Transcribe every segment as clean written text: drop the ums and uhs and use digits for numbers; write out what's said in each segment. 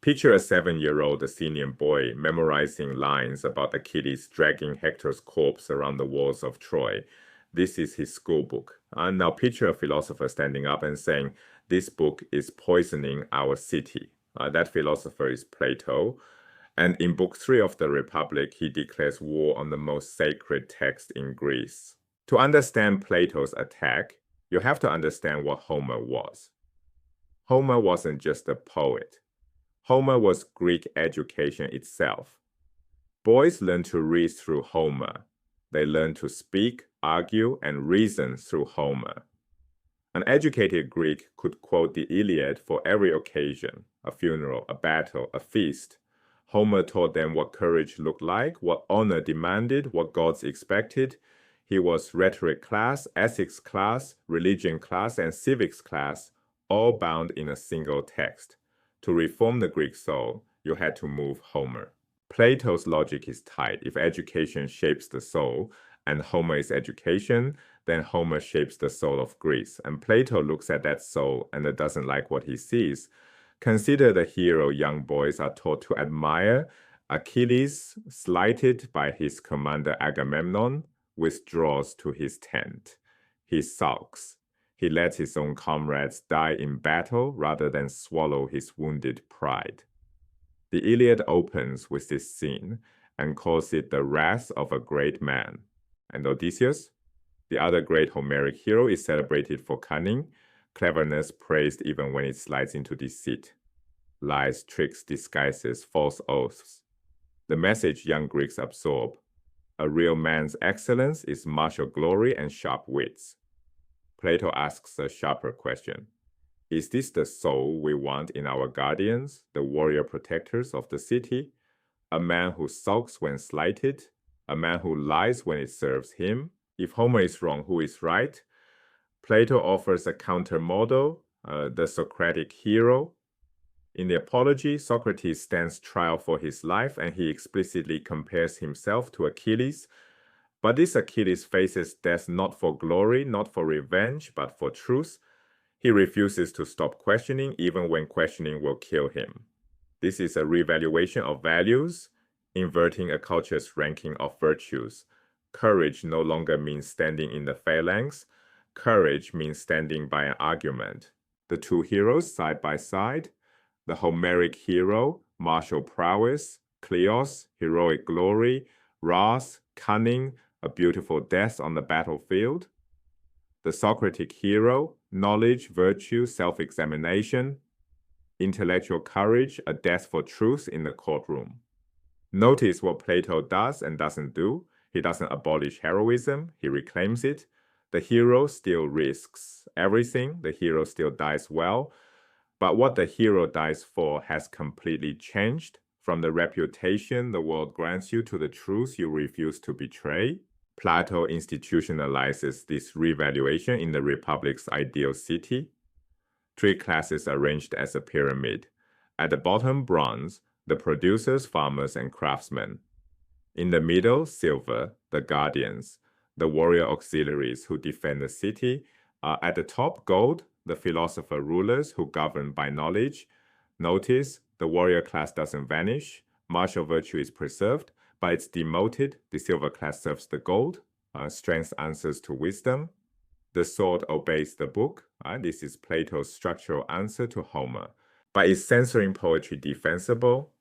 Picture a 7-year-old Athenian boy memorizing lines about Achilles dragging Hector's corpse around the walls of Troy. This is his school book. And now picture a philosopher standing up and saying, this book is poisoning our city. That philosopher is Plato. And in Book 3 of the Republic, he declares war on the most sacred text in Greece. To understand Plato's attack, you have to understand what Homer was. Homer wasn't just a poet. Homer was Greek education itself. Boys learn to read through Homer. They learn to speak, argue, and reason through Homer. An educated Greek could quote the Iliad for every occasion, a funeral, a battle, a feast. Homer taught them what courage looked like, what honor demanded, what gods expected. He was rhetoric class, ethics class, religion class, and civics class, all bound in a single text. To reform the Greek soul, you had to move Homer. Plato's logic is tight. If education shapes the soul, and Homer is education, then Homer shapes the soul of Greece. And Plato looks at that soul and doesn't like what he sees. Consider the hero young boys are taught to admire. Achilles, slighted by his commander Agamemnon, withdraws to his tent. He sulks. He lets his own comrades die in battle rather than swallow his wounded pride. The Iliad opens with this scene and calls it the wrath of a great man. And Odysseus, the other great Homeric hero, is celebrated for cunning, cleverness praised even when it slides into deceit, lies, tricks, disguises, false oaths. The message young Greeks absorb: a real man's excellence is martial glory and sharp wits. Plato asks a sharper question. Is this the soul we want in our guardians, the warrior protectors of the city? A man who sulks when slighted, a man who lies when it serves him? If Homer is wrong, who is right? Plato offers a counter model, the Socratic hero. In the Apology, Socrates stands trial for his life and he explicitly compares himself to Achilles. But this Achilles faces death not for glory, not for revenge, but for truth. He refuses to stop questioning even when questioning will kill him. This is a revaluation of values, inverting a culture's ranking of virtues. Courage no longer means standing in the phalanx. Courage means standing by an argument. The two heroes side by side. The Homeric hero, martial prowess, kleos, heroic glory, wrath, cunning, a beautiful death on the battlefield. The Socratic hero, knowledge, virtue, self-examination. Intellectual courage, a death for truth in the courtroom. Notice what Plato does and doesn't do. He doesn't abolish heroism, he reclaims it. The hero still risks everything, the hero still dies well. But what the hero dies for has completely changed, from the reputation the world grants you to the truth you refuse to betray. Plato institutionalizes this revaluation in the Republic's ideal city. 3 classes arranged as a pyramid. At the bottom, bronze, the producers, farmers, and craftsmen. In the middle, silver, the guardians, the warrior auxiliaries who defend the city. At the top, gold, the philosopher-rulers who govern by knowledge. Notice, the warrior class doesn't vanish. Martial virtue is preserved, but it's demoted. The silver class serves the gold. Strength answers to wisdom. The sword obeys the book. This is Plato's structural answer to Homer. But is censoring poetry defensible?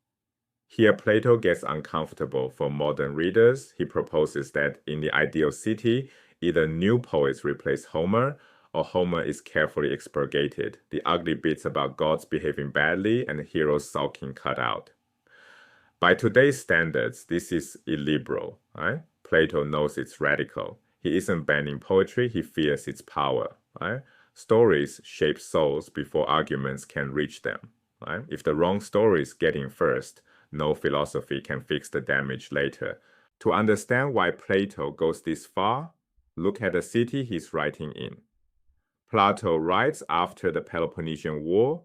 Here, Plato gets uncomfortable for modern readers. He proposes that in the ideal city, either new poets replace Homer, or Homer is carefully expurgated. The ugly bits about gods behaving badly and heroes sulking cut out. By today's standards, this is illiberal. Right? Plato knows it's radical. He isn't banning poetry, he fears its power. Right? Stories shape souls before arguments can reach them. Right? If the wrong stories get in first, no philosophy can fix the damage later. To understand why Plato goes this far, look at the city he's writing in. Plato writes after the Peloponnesian War,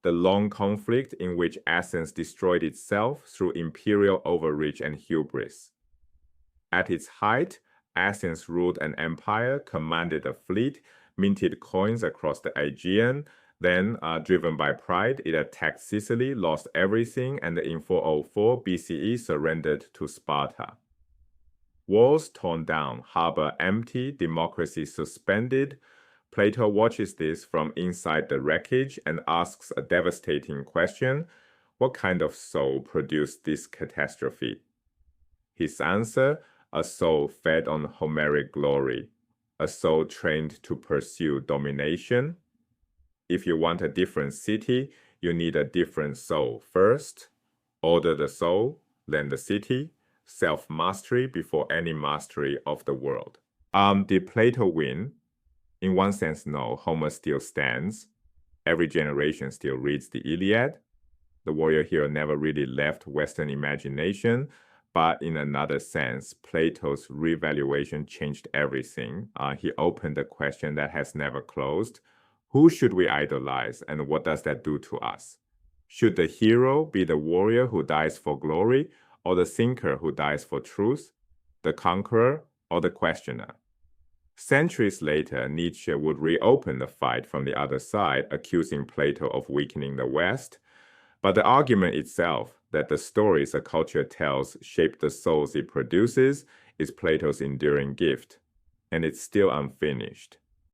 the long conflict in which Athens destroyed itself through imperial overreach and hubris. At its height, Athens ruled an empire, commanded a fleet, minted coins across the Aegean, Then, driven by pride, it attacked Sicily, lost everything, and in 404 BCE surrendered to Sparta. Walls torn down, harbor empty, democracy suspended. Plato watches this from inside the wreckage and asks a devastating question: what kind of soul produced this catastrophe? His answer: a soul fed on Homeric glory, a soul trained to pursue domination. If you want a different city, you need a different soul first. Order the soul, then the city. Self-mastery before any mastery of the world. Did Plato win? In one sense, no. Homer still stands. Every generation still reads the Iliad. The warrior hero never really left Western imagination. But in another sense, Plato's Revaluation changed everything. He opened a question that has never closed. Who should we idolize, and what does that do to us? Should the hero be the warrior who dies for glory, or the thinker who dies for truth, the conqueror, or the questioner? Centuries later, Nietzsche would reopen the fight from the other side, accusing Plato of weakening the West. But the argument itself, that the stories a culture tells shape the souls it produces, is Plato's enduring gift, and it's still unfinished.